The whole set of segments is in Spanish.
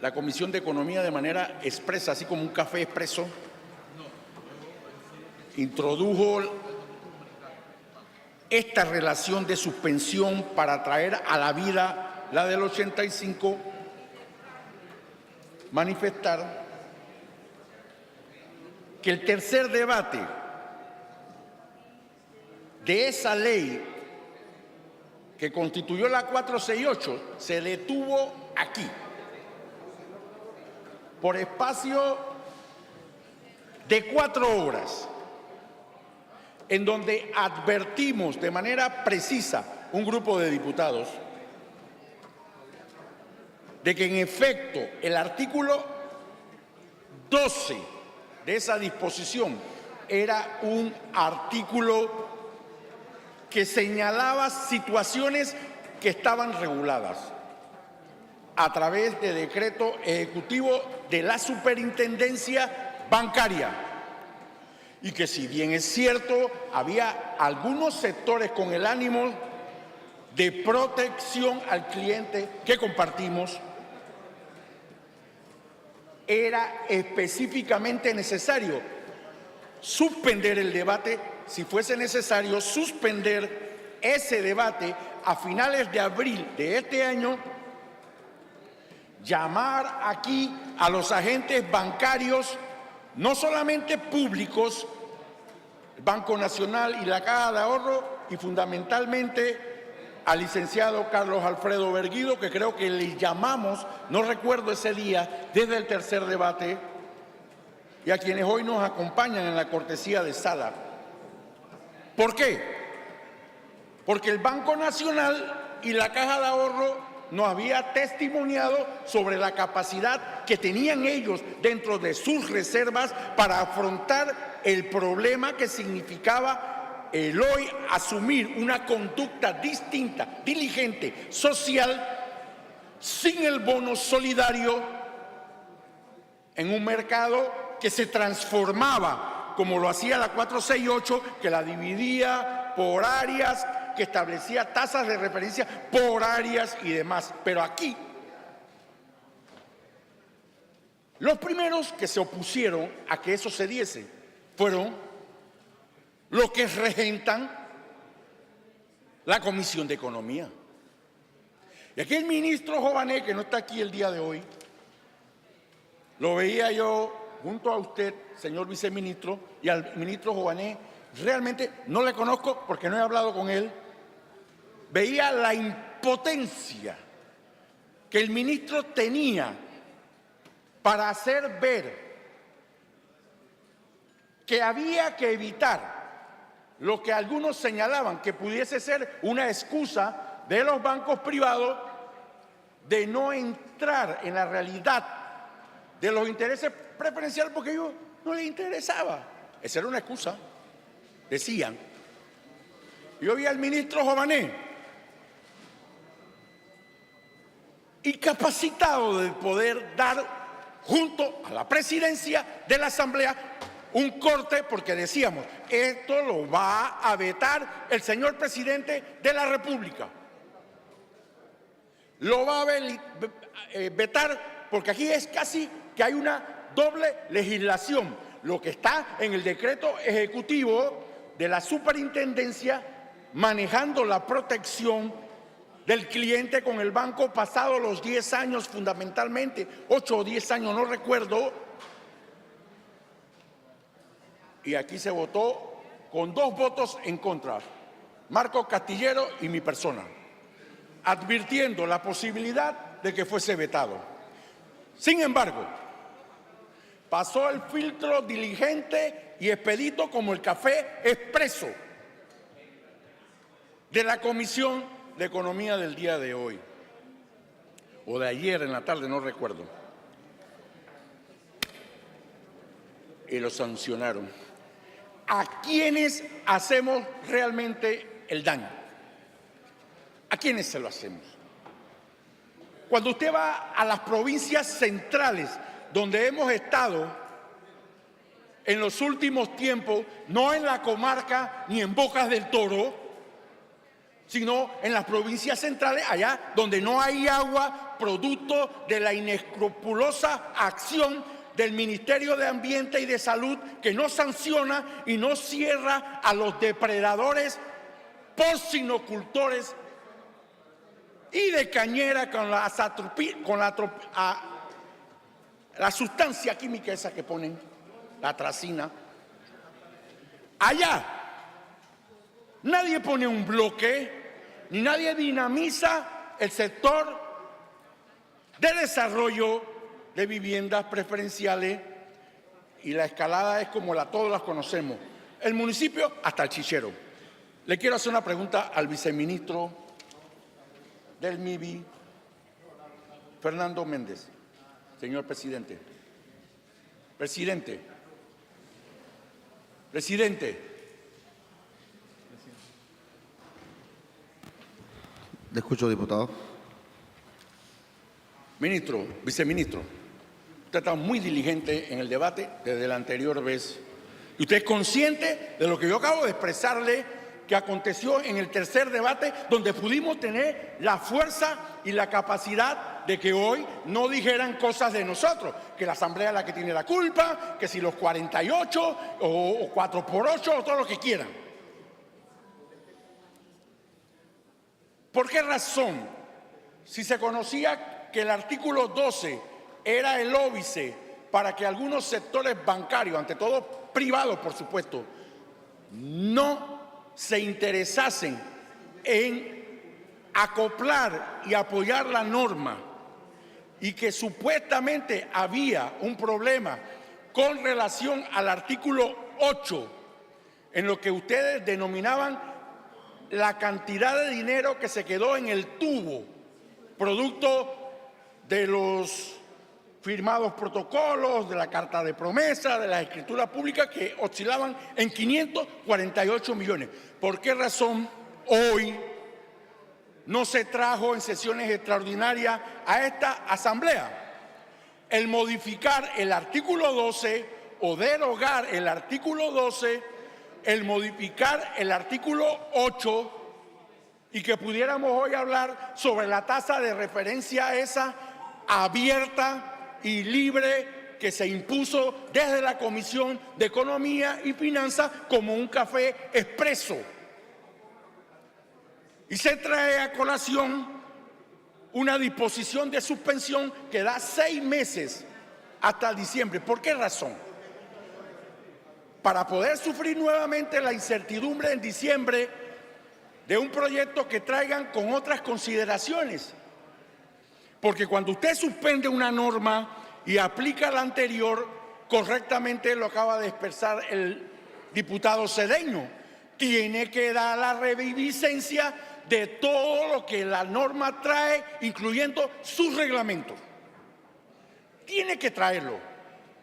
La Comisión de Economía, de manera expresa, así como un café expreso, introdujo esta relación de suspensión para traer a la vida la del 85, manifestar que el tercer debate de esa ley que constituyó la 468 se detuvo aquí, por espacio de 4 horas, en donde advertimos de manera precisa un grupo de diputados de que en efecto el artículo 12 de esa disposición era un artículo que señalaba situaciones que estaban reguladas a través de decreto ejecutivo de la Superintendencia Bancaria, y que, si bien es cierto, había algunos sectores con el ánimo de protección al cliente que compartimos, era específicamente necesario suspender el debate, si fuese necesario suspender ese debate a finales de abril de este año, llamar aquí a los agentes bancarios, no solamente públicos, el Banco Nacional y la Caja de Ahorro, y fundamentalmente al licenciado Carlos Alfredo Berguido, que creo que le llamamos, no recuerdo ese día, desde el tercer debate, y a quienes hoy nos acompañan en la cortesía de sala. ¿Por qué? Porque el Banco Nacional y la Caja de Ahorro nos había testimoniado sobre la capacidad que tenían ellos dentro de sus reservas para afrontar el problema que significaba el hoy asumir una conducta distinta, diligente, social, sin el bono solidario, en un mercado que se transformaba, como lo hacía la 468, que la dividía por áreas, que establecía tasas de referencia por áreas y demás. Pero aquí, los primeros que se opusieron a que eso se diese fueron los que regentan la Comisión de Economía. Y aquí el ministro Jované, que no está aquí el día de hoy, lo veía yo junto a usted, señor viceministro, y al ministro Jované. Realmente no le conozco porque no he hablado con él. Veía la impotencia que el ministro tenía para hacer ver que había que evitar lo que algunos señalaban que pudiese ser una excusa de los bancos privados de no entrar en la realidad de los intereses preferenciales, porque a ellos no les interesaba. Esa era una excusa, decían. Yo vi al ministro Jované incapacitado de poder dar, junto a la presidencia de la Asamblea, un corte, porque decíamos, esto lo va a vetar el señor presidente de la República. Lo va a vetar porque aquí es casi que hay una doble legislación. Lo que está en el decreto ejecutivo de la Superintendencia manejando la protección del cliente con el banco pasado los 10 años, fundamentalmente 8 o 10 años, no recuerdo. Y aquí se votó con 2 votos en contra, Marco Castillero y mi persona, advirtiendo la posibilidad de que fuese vetado. Sin embargo, pasó el filtro diligente y expedito como el café expreso de la Comisión de Economía del día de hoy, o de ayer en la tarde, no recuerdo, y lo sancionaron. ¿A quiénes hacemos realmente el daño? ¿A quiénes se lo hacemos? Cuando usted va a las provincias centrales, donde hemos estado en los últimos tiempos, no en la comarca ni en Bocas del Toro, sino en las provincias centrales, allá donde no hay agua, producto de la inescrupulosa acción del Ministerio de Ambiente y de Salud, que no sanciona y no cierra a los depredadores porcinocultores y de cañera con la sustancia química esa que ponen, la atracina. Allá nadie pone un bloque, ni nadie dinamiza el sector de desarrollo de viviendas preferenciales, y la escalada es como todos las conocemos. El municipio hasta el chichero. Le quiero hacer una pregunta al viceministro del MIBI, Fernando Méndez. Señor presidente. Presidente. Le escucho, diputado. Ministro, viceministro, usted está muy diligente en el debate desde la anterior vez. Y usted es consciente de lo que yo acabo de expresarle que aconteció en el tercer debate, donde pudimos tener la fuerza y la capacidad de que hoy no dijeran cosas de nosotros, que la Asamblea es la que tiene la culpa, que si los 48 o 4x8 o todo lo que quieran. ¿Por qué razón? Si se conocía que el artículo 12 era el óbice para que algunos sectores bancarios, ante todo privados por supuesto, no se interesasen en acoplar y apoyar la norma, y que supuestamente había un problema con relación al artículo 8, en lo que ustedes denominaban la cantidad de dinero que se quedó en el tubo, producto de los firmados protocolos, de la carta de promesa, de las escrituras públicas que oscilaban en 548 millones. ¿Por qué razón hoy no se trajo en sesiones extraordinarias a esta asamblea el modificar el artículo 12 o derogar el artículo 12, el modificar el artículo 8, y que pudiéramos hoy hablar sobre la tasa de referencia esa abierta y libre que se impuso desde la Comisión de Economía y Finanzas como un café expreso? Y se trae a colación una disposición de suspensión que da 6 meses hasta diciembre. ¿Por qué razón? Para poder sufrir nuevamente la incertidumbre en diciembre de un proyecto que traigan con otras consideraciones. Porque cuando usted suspende una norma y aplica la anterior, correctamente lo acaba de expresar el diputado Cedeño, tiene que dar la reviviscencia de todo lo que la norma trae, incluyendo sus reglamentos. Tiene que traerlo,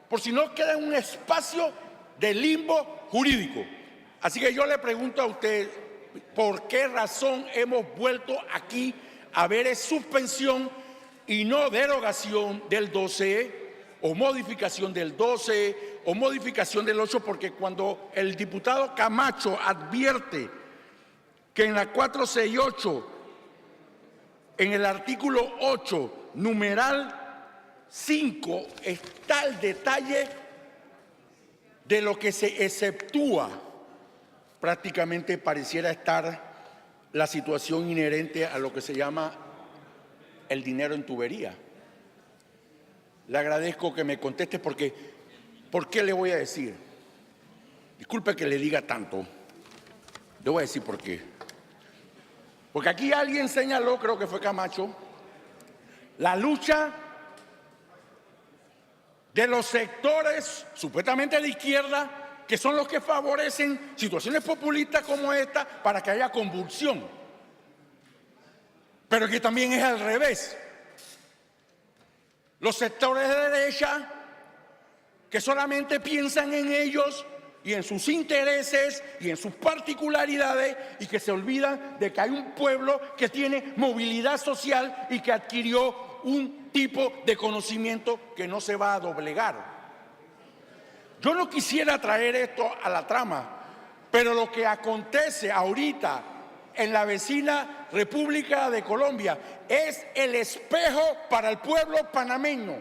por si no queda en un espacio de limbo jurídico. Así que yo le pregunto a usted, ¿por qué razón hemos vuelto aquí a ver suspensión y no derogación del 12 o modificación del 12 o modificación del 8? Porque cuando el diputado Camacho advierte que en la 468, en el artículo 8, numeral 5, está el detalle de lo que se exceptúa, prácticamente pareciera estar la situación inherente a lo que se llama el dinero en tubería. Le agradezco que me conteste porque, ¿por qué le voy a decir? Disculpe que le diga tanto, le voy a decir por qué. Porque aquí alguien señaló, creo que fue Camacho, la lucha de los sectores supuestamente de izquierda, que son los que favorecen situaciones populistas como esta para que haya convulsión. Pero que también es al revés. Los sectores de derecha que solamente piensan en ellos y en sus intereses y en sus particularidades, y que se olvidan de que hay un pueblo que tiene movilidad social y que adquirió un tipo de conocimiento que no se va a doblegar. Yo no quisiera traer esto a la trama, pero lo que acontece ahorita en la vecina República de Colombia. Es el espejo para el pueblo panameño,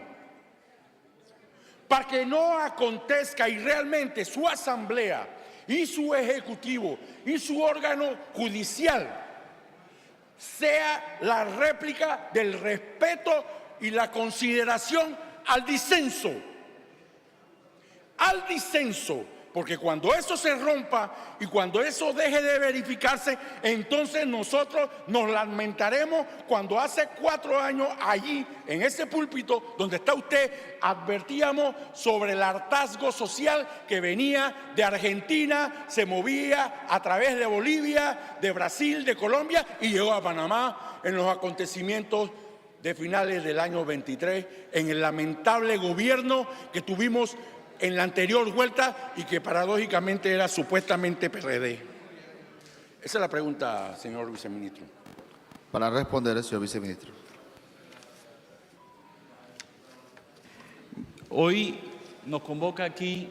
para que no acontezca y realmente su asamblea y su ejecutivo y su órgano judicial sea la réplica del respeto y la consideración al disenso. Al disenso, porque cuando eso se rompa y cuando eso deje de verificarse, entonces nosotros nos lamentaremos cuando hace 4 años allí, en ese púlpito donde está usted, advertíamos sobre el hartazgo social que venía de Argentina, se movía a través de Bolivia, de Brasil, de Colombia y llegó a Panamá en los acontecimientos de finales del año 23, en el lamentable gobierno que tuvimos en la anterior vuelta y que paradójicamente era supuestamente PRD. Esa es la pregunta, señor viceministro. Para responder, señor viceministro. Hoy nos convoca aquí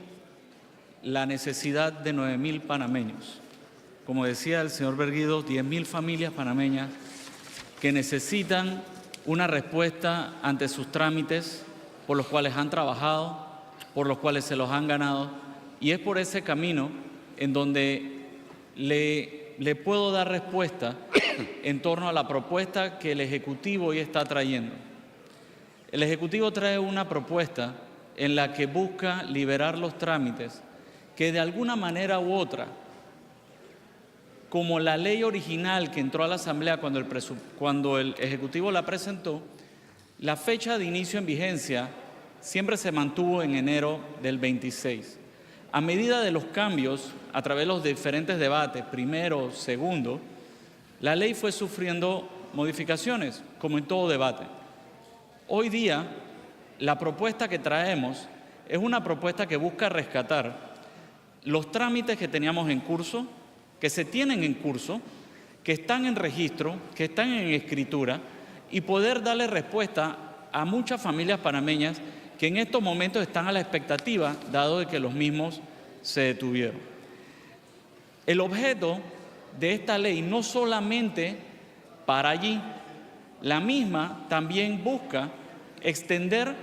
la necesidad de 9.000 panameños. Como decía el señor Berguido, 10.000 familias panameñas que necesitan una respuesta ante sus trámites por los cuales han trabajado, por los cuales se los han ganado, y es por ese camino en donde le puedo dar respuesta en torno a la propuesta que el Ejecutivo hoy está trayendo. El Ejecutivo trae una propuesta en la que busca liberar los trámites que de alguna manera u otra, como la ley original que entró a la Asamblea cuando el Ejecutivo la presentó, la fecha de inicio en vigencia siempre se mantuvo en enero del 26. A medida de los cambios, a través de los diferentes debates, primero, segundo, la ley fue sufriendo modificaciones, como en todo debate. Hoy día, la propuesta que traemos es una propuesta que busca rescatar los trámites que teníamos en curso, que se tienen en curso, que están en registro, que están en escritura, y poder darle respuesta a muchas familias panameñas que en estos momentos están a la expectativa, dado de que los mismos se detuvieron. El objeto de esta ley no solamente para allí, la misma también busca extender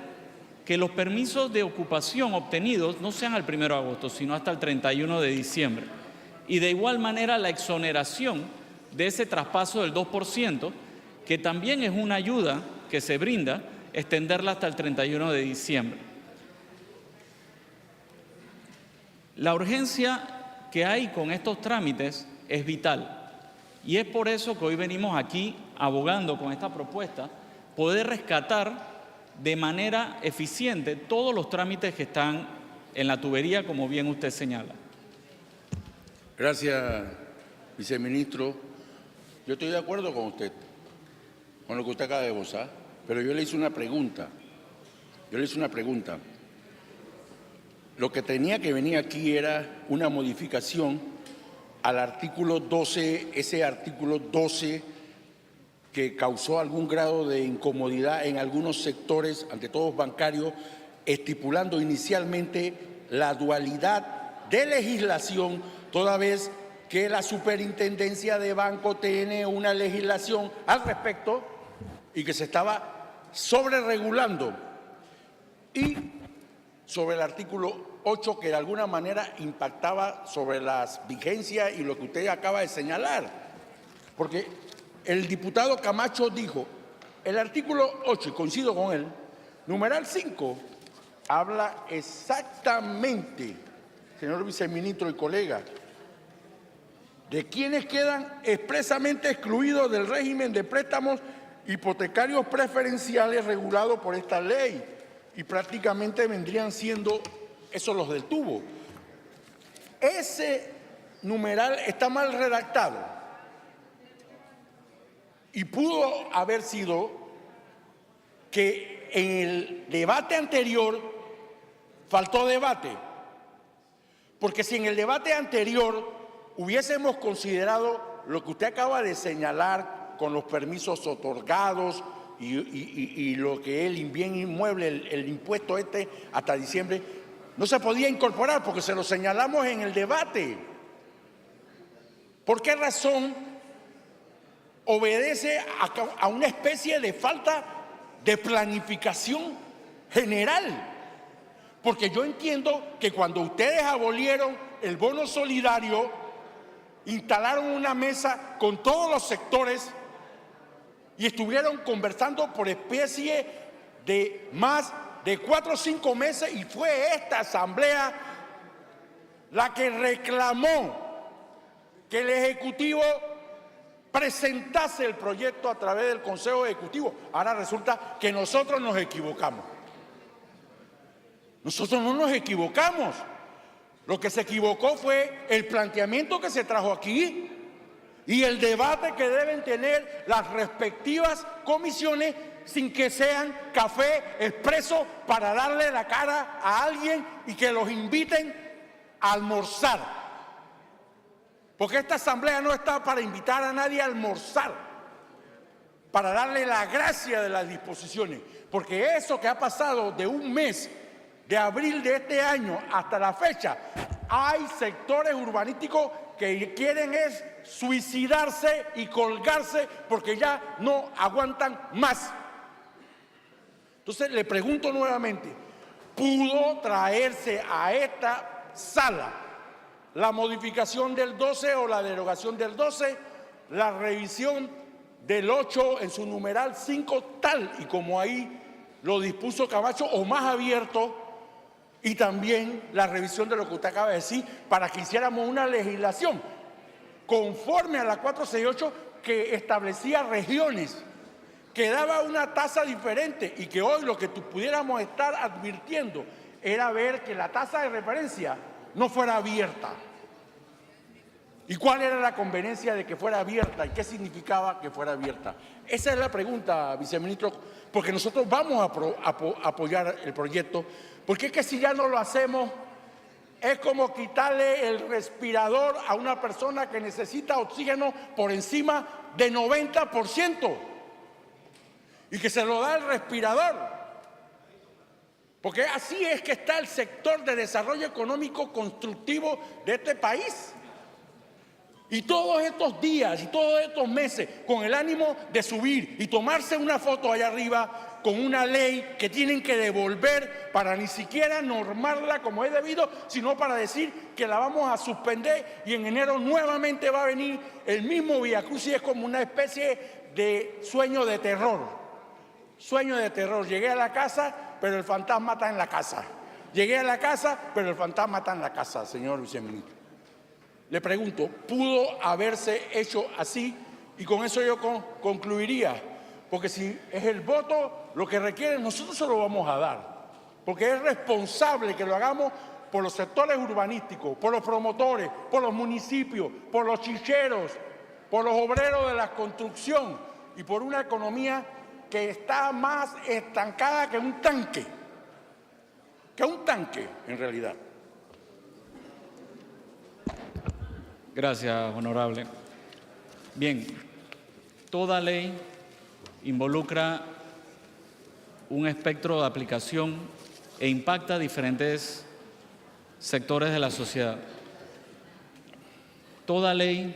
que los permisos de ocupación obtenidos no sean al 1 de agosto, sino hasta el 31 de diciembre. Y de igual manera la exoneración de ese traspaso del 2%, que también es una ayuda que se brinda, extenderla hasta el 31 de diciembre. La urgencia que hay con estos trámites es vital y es por eso que hoy venimos aquí abogando con esta propuesta, poder rescatar de manera eficiente todos los trámites que están en la tubería, como bien usted señala. Gracias, viceministro. Yo estoy de acuerdo con usted, con lo que usted acaba de esbozar. Pero yo le hice una pregunta. Lo que tenía que venir aquí era una modificación al artículo 12, ese artículo 12 que causó algún grado de incomodidad en algunos sectores, ante todo bancarios, estipulando inicialmente la dualidad de legislación, toda vez que la Superintendencia de Banco tiene una legislación al respecto y que se estaba sobreregulando, y sobre el artículo 8 que de alguna manera impactaba sobre las vigencias y lo que usted acaba de señalar. Porque el diputado Camacho dijo, el artículo 8, y coincido con él, numeral 5, habla exactamente, señor viceministro y colega, de quienes quedan expresamente excluidos del régimen de préstamos hipotecarios preferenciales regulados por esta ley, y prácticamente vendrían siendo esos los del tubo. Ese numeral está mal redactado y pudo haber sido que en el debate anterior faltó debate, porque si en el debate anterior hubiésemos considerado lo que usted acaba de señalar con los permisos otorgados y lo que es el bien inmueble, el impuesto hasta diciembre, no se podía incorporar porque se lo señalamos en el debate. ¿Por qué razón obedece a una especie de falta de planificación general. Porque yo entiendo que cuando ustedes abolieron el bono solidario, instalaron una mesa con todos los sectores y estuvieron conversando por especie de más de 4 o 5 meses, y fue esta asamblea la que reclamó que el Ejecutivo presentase el proyecto a través del Consejo Ejecutivo. Ahora resulta que nosotros nos equivocamos. Nosotros no nos equivocamos. Lo que se equivocó fue el planteamiento que se trajo aquí y el debate que deben tener las respectivas comisiones, sin que sean café expreso para darle la cara a alguien y que los inviten a almorzar. Porque esta asamblea no está para invitar a nadie a almorzar, para darle la gracia de las disposiciones. Porque eso que ha pasado de un mes, de abril de este año hasta la fecha, hay sectores urbanísticos que quieren es suicidarse y colgarse porque ya no aguantan más. Entonces le pregunto nuevamente, ¿pudo traerse a esta sala la modificación del 12 o la derogación del 12, la revisión del 8 en su numeral 5, tal y como ahí lo dispuso Camacho, o más abierto, y también la revisión de lo que usted acaba de decir, para que hiciéramos una legislación conforme a la 468 que establecía regiones, que daba una tasa diferente, y que hoy lo que pudiéramos estar advirtiendo era ver que la tasa de referencia no fuera abierta? ¿Y cuál era la conveniencia de que fuera abierta? ¿Y qué significaba que fuera abierta? Esa es la pregunta, viceministro, porque nosotros vamos a apoyar el proyecto, porque es que si ya no lo hacemos, es como quitarle el respirador a una persona que necesita oxígeno por encima de 90%, y que se lo da el respirador. Porque así es que está el sector de desarrollo económico constructivo de este país. Y todos estos días y todos estos meses con el ánimo de subir y tomarse una foto allá arriba con una ley que tienen que devolver para ni siquiera normarla como es debido, sino para decir que la vamos a suspender, y en enero nuevamente va a venir el mismo viacrucis. Es como una especie de sueño de terror. Sueño de terror. Llegué a la casa, pero el fantasma está en la casa. Llegué a la casa, pero el fantasma está en la casa, señor viceministro. Le pregunto, ¿pudo haberse hecho así? Y con eso yo concluiría. Porque si es el voto lo que requiere, nosotros se lo vamos a dar. Porque es responsable que lo hagamos por los sectores urbanísticos, por los promotores, por los municipios, por los chicheros, por los obreros de la construcción y por una economía que está más estancada que un tanque. Que un tanque, en realidad. Gracias, honorable. Bien, toda ley involucra un espectro de aplicación e impacta a diferentes sectores de la sociedad. Toda ley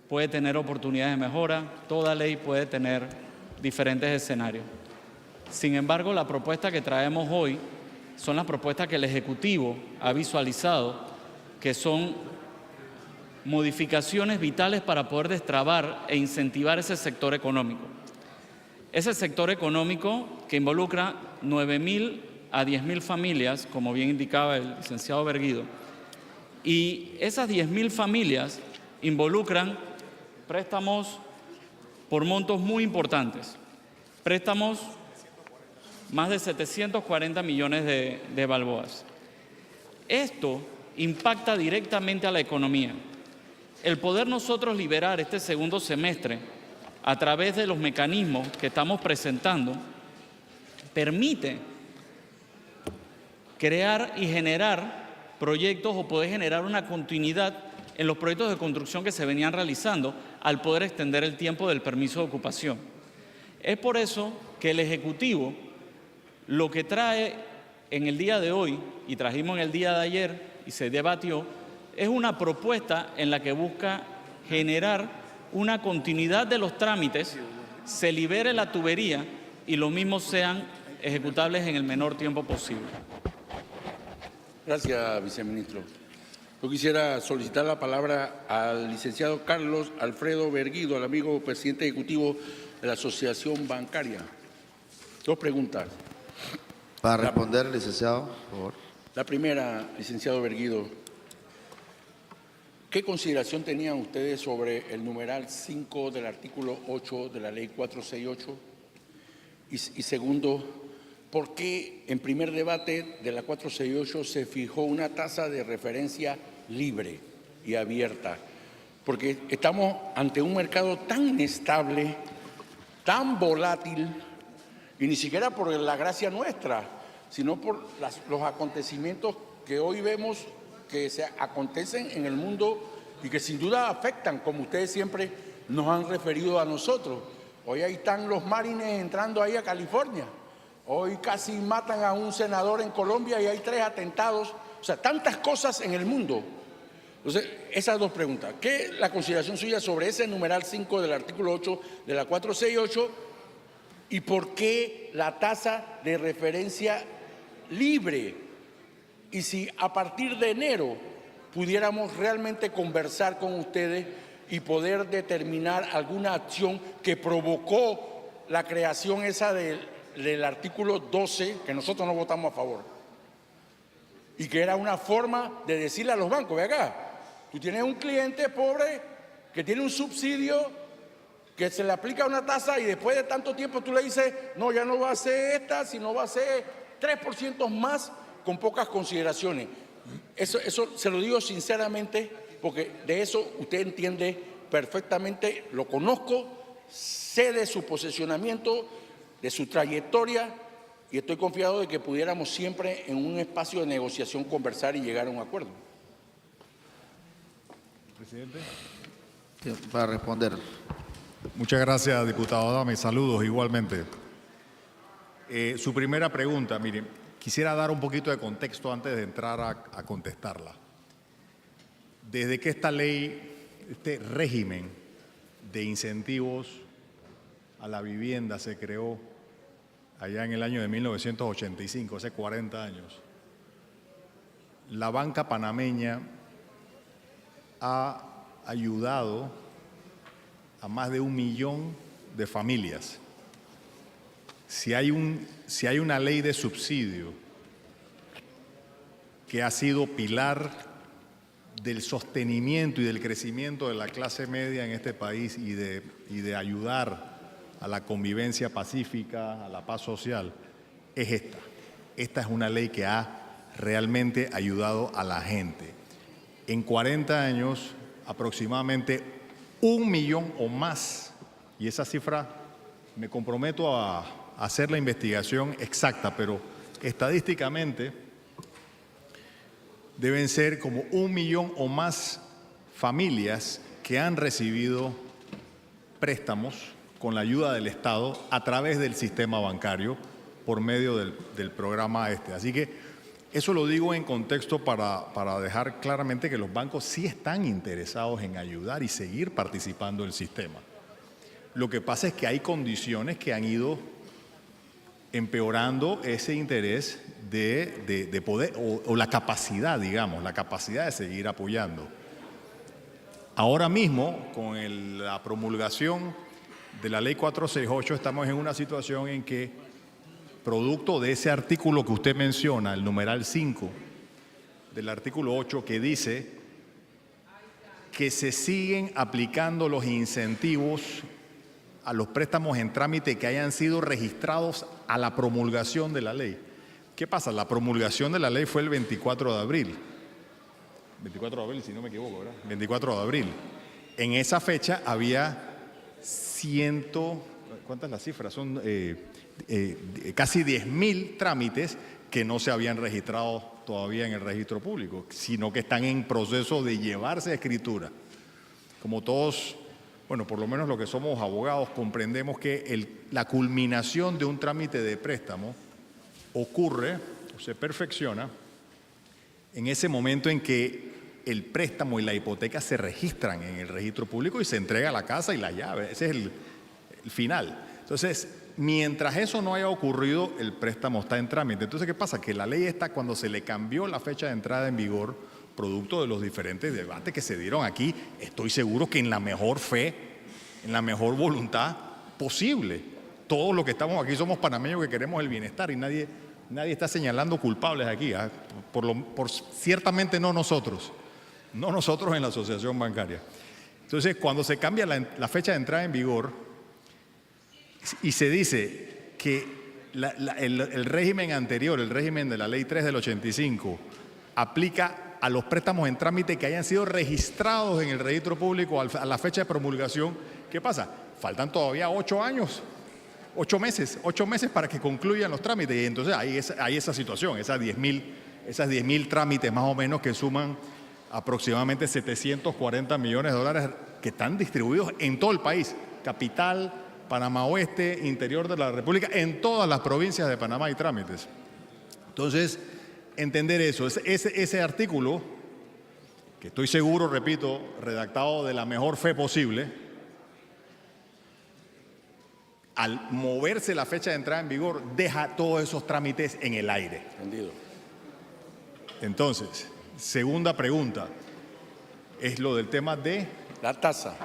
puede tener oportunidades de mejora, toda ley puede tener diferentes escenarios. Sin embargo, la propuesta que traemos hoy son las propuestas que el Ejecutivo ha visualizado, que son modificaciones vitales para poder destrabar e incentivar ese sector económico. Ese sector económico que involucra 9.000 a 10.000 familias, como bien indicaba el licenciado Berguido, y esas 10.000 familias involucran préstamos por montos muy importantes, préstamos más de 740 millones de balboas. Esto impacta directamente a la economía. El poder nosotros liberar este segundo semestre a través de los mecanismos que estamos presentando permite crear y generar proyectos, o poder generar una continuidad en los proyectos de construcción que se venían realizando, al poder extender el tiempo del permiso de ocupación. Es por eso que el Ejecutivo lo que trae en el día de hoy, y trajimos en el día de ayer y se debatió, es una propuesta en la que busca generar una continuidad de los trámites, se libere la tubería y los mismos sean ejecutables en el menor tiempo posible. Gracias, viceministro. Yo quisiera solicitar la palabra al licenciado Carlos Alfredo Berguido, al amigo presidente ejecutivo de la Asociación Bancaria. Dos preguntas. Para responder, licenciado, por favor. La primera, licenciado Berguido, ¿qué consideración tenían ustedes sobre el numeral 5 del artículo 8 de la ley 468? Y segundo, ¿por qué en primer debate de la 468 se fijó una tasa de referencia libre y abierta? Porque estamos ante un mercado tan inestable, tan volátil, y ni siquiera por la gracia nuestra, sino por los acontecimientos que hoy vemos que se acontecen en el mundo y que sin duda afectan, como ustedes siempre nos han referido a nosotros. Hoy ahí están los marines entrando ahí a California. Hoy casi matan a un senador en Colombia y hay 3 atentados. O sea, tantas cosas en el mundo. Entonces, esas dos preguntas. ¿Qué es la consideración suya sobre ese numeral 5 del artículo 8 de la 468? ¿Y por qué la tasa de referencia libre? Y si a partir de enero pudiéramos realmente conversar con ustedes y poder determinar alguna acción que provocó la creación esa del artículo 12, que nosotros no votamos a favor, y que era una forma de decirle a los bancos: ve acá, tú tienes un cliente pobre que tiene un subsidio que se le aplica una tasa y después de tanto tiempo tú le dices: no, ya no va a ser esta, sino va a ser 3% más, con pocas consideraciones. Eso se lo digo sinceramente, porque de eso usted entiende perfectamente, lo conozco, sé de su posicionamiento, de su trayectoria, y estoy confiado de que pudiéramos siempre en un espacio de negociación conversar y llegar a un acuerdo. Presidente. Para responder. Muchas gracias, diputado Adame. Saludos igualmente. Su primera pregunta, mire, quisiera dar un poquito de contexto antes de entrar a contestarla. Desde que esta ley, este régimen de incentivos a la vivienda se creó allá en el año de 1985, hace 40 años, la banca panameña ha ayudado a más de 1 millón de familias. Si hay una ley de subsidio que ha sido pilar del sostenimiento y del crecimiento de la clase media en este país y de ayudar a la convivencia pacífica, a la paz social, es esta. Esta es una ley que ha realmente ayudado a la gente. En 40 años, aproximadamente 1 millón o más, y esa cifra me comprometo a hacer la investigación exacta, pero estadísticamente deben ser como 1 millón o más familias que han recibido préstamos con la ayuda del Estado a través del sistema bancario por medio del programa este. Así que eso lo digo en contexto para dejar claramente que los bancos sí están interesados en ayudar y seguir participando del sistema. Lo que pasa es que hay condiciones que han ido empeorando ese interés de poder, o la capacidad, digamos, la capacidad de seguir apoyando. Ahora mismo, con la promulgación de la ley 468, estamos en una situación en que, producto de ese artículo que usted menciona, el numeral 5 del artículo 8, que dice que se siguen aplicando los incentivos a los préstamos en trámite que hayan sido registrados a la promulgación de la ley. ¿Qué pasa? La promulgación de la ley fue el 24 de abril. 24 de abril, si no me equivoco, ¿verdad? 24 de abril. En esa fecha había ¿cuántas es la cifra? Son casi 10.000 trámites que no se habían registrado todavía en el registro público, sino que están en proceso de llevarse a escritura. Como todos, bueno, por lo menos los que somos abogados, comprendemos que la culminación de un trámite de préstamo ocurre o se perfecciona en ese momento en que el préstamo y la hipoteca se registran en el registro público y se entrega la casa y la llave. Ese es el final. Entonces, mientras eso no haya ocurrido, el préstamo está en trámite. Entonces, ¿qué pasa? Que la ley está cuando se le cambió la fecha de entrada en vigor, producto de los diferentes debates que se dieron aquí, estoy seguro que en la mejor fe, en la mejor voluntad posible. Todos los que estamos aquí somos panameños que queremos el bienestar y nadie está señalando culpables aquí. Ciertamente no nosotros en la asociación bancaria. Entonces, cuando se cambia la fecha de entrada en vigor y se dice que el régimen anterior, el régimen de la Ley 3 del 85, aplica a los préstamos en trámite que hayan sido registrados en el registro público a la fecha de promulgación, ¿qué pasa? Faltan todavía 8 años. 8 meses para que concluyan los trámites y entonces hay esa situación, esas 10.000 trámites más o menos que suman aproximadamente 740 millones de dólares que están distribuidos en todo el país, capital, Panamá Oeste, interior de la República, en todas las provincias de Panamá hay trámites. Entonces, entender eso, ese artículo, que estoy seguro, repito, redactado de la mejor fe posible, al moverse la fecha de entrada en vigor, deja todos esos trámites en el aire. Entendido. Entonces, segunda pregunta, es lo del tema de La tasa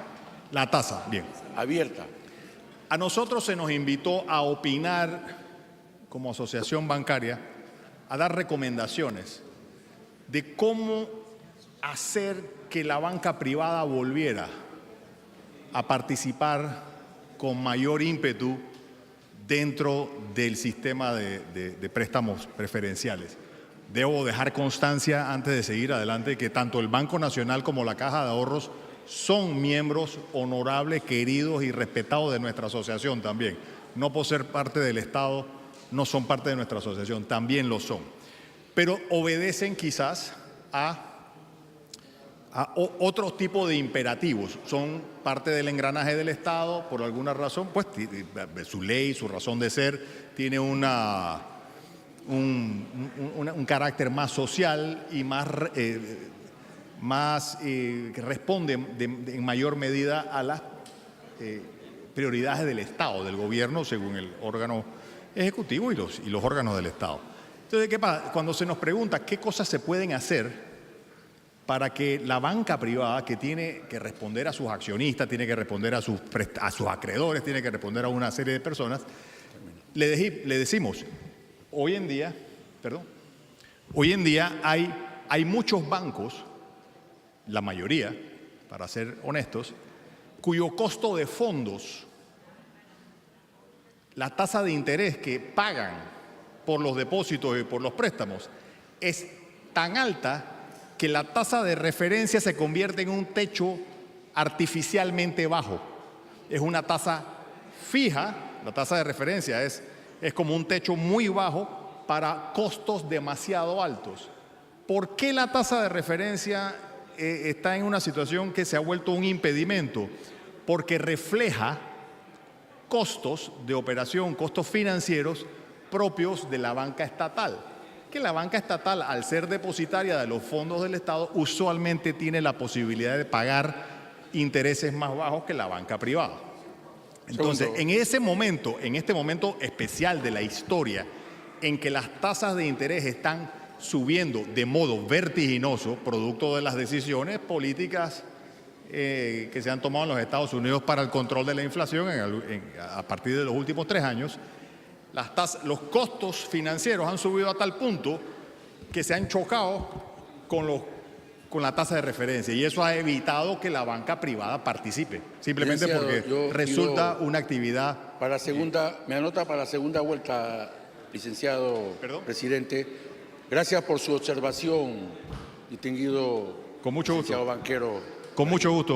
la tasa. Bien. abierta. A nosotros se nos invitó a opinar como asociación bancaria, a dar recomendaciones de cómo hacer que la banca privada volviera a participar con mayor ímpetu dentro del sistema de préstamos preferenciales. Debo dejar constancia, antes de seguir adelante, que tanto el Banco Nacional como la Caja de Ahorros son miembros honorables, queridos y respetados de nuestra asociación también. No por ser parte del Estado, no son parte de nuestra asociación, también lo son. Pero obedecen quizás a otro tipo de imperativos, son parte del engranaje del Estado, por alguna razón, pues su ley, su razón de ser, tiene un carácter más social y que responde en mayor medida a las prioridades del Estado, del gobierno, según el órgano ejecutivo y los órganos del Estado. Entonces, ¿qué pasa? Cuando se nos pregunta qué cosas se pueden hacer para que la banca privada, que tiene que responder a sus accionistas, tiene que responder a sus acreedores, tiene que responder a una serie de personas, le decimos, hoy en día hay muchos bancos, la mayoría, para ser honestos, cuyo costo de fondos, la tasa de interés que pagan por los depósitos y por los préstamos, es tan alta que la tasa de referencia se convierte en un techo artificialmente bajo. Es una tasa fija, la tasa de referencia es como un techo muy bajo para costos demasiado altos. ¿Por qué la tasa de referencia está en una situación que se ha vuelto un impedimento? Porque refleja costos de operación, costos financieros propios de la banca estatal. Que la banca estatal, al ser depositaria de los fondos del Estado, usualmente tiene la posibilidad de pagar intereses más bajos que la banca privada. Entonces, en este momento especial de la historia, en que las tasas de interés están subiendo de modo vertiginoso, producto de las decisiones políticas que se han tomado en los Estados Unidos para el control de la inflación a partir de los últimos 3 años, los costos financieros han subido a tal punto que se han chocado con la tasa de referencia y eso ha evitado que la banca privada participe, simplemente porque resulta una actividad... Me anota para la segunda vuelta, licenciado presidente. Gracias por su observación, distinguido con mucho gusto. licenciado banquero. Con mucho gusto.